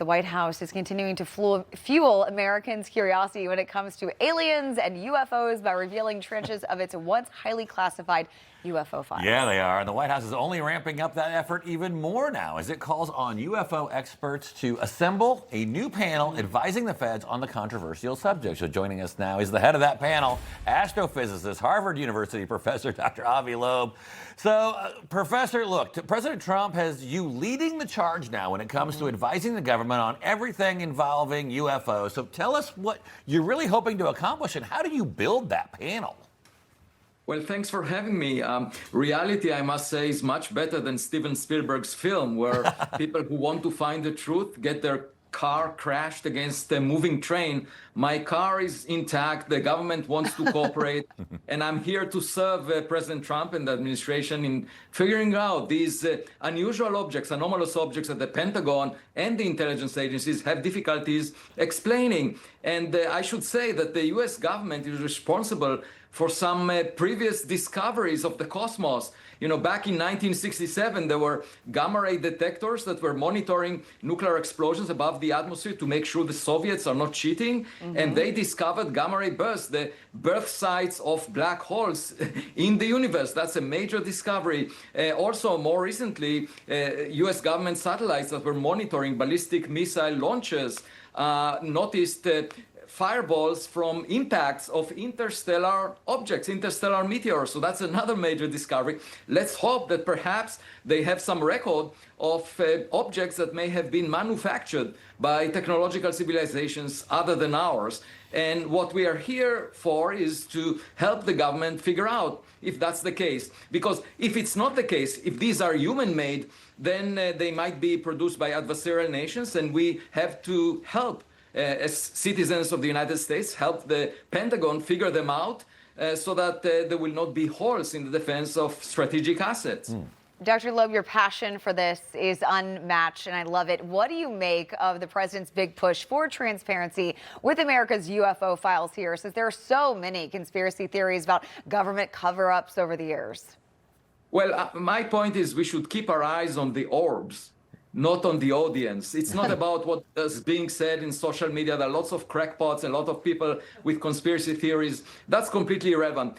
The White House is continuing to fuel Americans' curiosity when it comes to aliens and UFOs by revealing tranches of its once highly classified UFO files. Yeah, they are. And the White House is only ramping up that effort even more now as it calls on UFO experts to assemble a new panel advising the feds on the controversial subject. So joining us now is the head of that panel, astrophysicist, Harvard University professor, Dr. Avi Loeb. So, Professor, look, President Trump has you leading the charge now when it comes to advising the government on everything involving UFOs. So tell us what you're really hoping to accomplish and how do you build that panel? Well, thanks for having me. Reality, I must say, is much better than Steven Spielberg's film, where people who want to find the truth get their car crashed against a moving train. My car is intact. The government wants to cooperate. And I'm here to serve President Trump and the administration in figuring out these unusual objects, anomalous objects that the Pentagon and the intelligence agencies have difficulties explaining. And I should say that the U.S. government is responsible for some previous discoveries of the cosmos. You know, back in 1967, there were gamma ray detectors that were monitoring nuclear explosions above the atmosphere to make sure the Soviets are not cheating. And they discovered gamma ray bursts, the birth sites of black holes in the universe. That's a major discovery. Also, more recently, US government satellites that were monitoring ballistic missile launches noticed fireballs from impacts of interstellar objects, interstellar meteors. So that's another major discovery. Let's hope that perhaps they have some record of objects that may have been manufactured by technological civilizations other than ours. And what we are here for is to help the government figure out if that's the case. Because if it's not the case, if these are human-made, then they might be produced by adversarial nations, and we have to help as citizens of the United States, help the Pentagon figure them out so that there will not be holes in the defense of strategic assets. Dr. Loeb, your passion for this is unmatched, and I love it. What do you make of the president's big push for transparency with America's UFO files here, since there are so many conspiracy theories about government cover-ups over the years? Well, my point is we should keep our eyes on the orbs, not on the audience. It's not about what is being said in social media. There are lots of crackpots and a lot of people with conspiracy theories. That's completely irrelevant.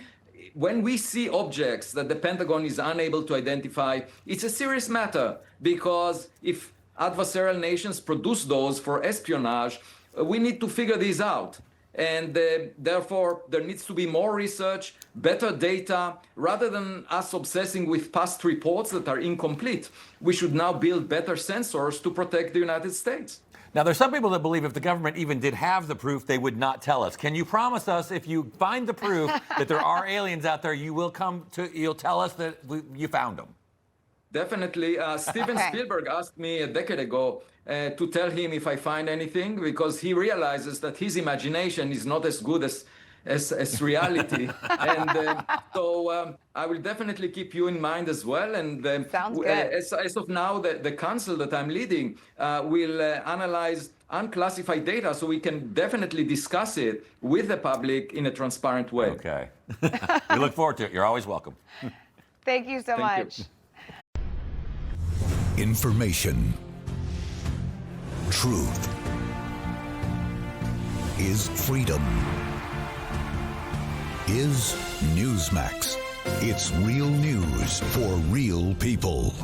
When we see objects that the Pentagon is unable to identify, it's a serious matter, because if adversarial nations produce those for espionage, we need to figure these out. And therefore, there needs to be more research, better data. Rather than us obsessing with past reports that are incomplete, we should now build better sensors to protect the United States. Now, there's some people that believe if the government even did have the proof, they would not tell us. Can you promise us if you find the proof that there are aliens out there, you'll tell us that you found them? Definitely. Steven Spielberg asked me a decade ago to tell him if I find anything, because he realizes that his imagination is not as good as reality. And so I will definitely keep you in mind as well. And Sounds good. As of now, the council that I'm leading will analyze unclassified data, so we can definitely discuss it with the public in a transparent way. Okay. We look forward to it. You're always welcome. Thank you so much. You. Information, truth is freedom, is Newsmax. It's real news for real people.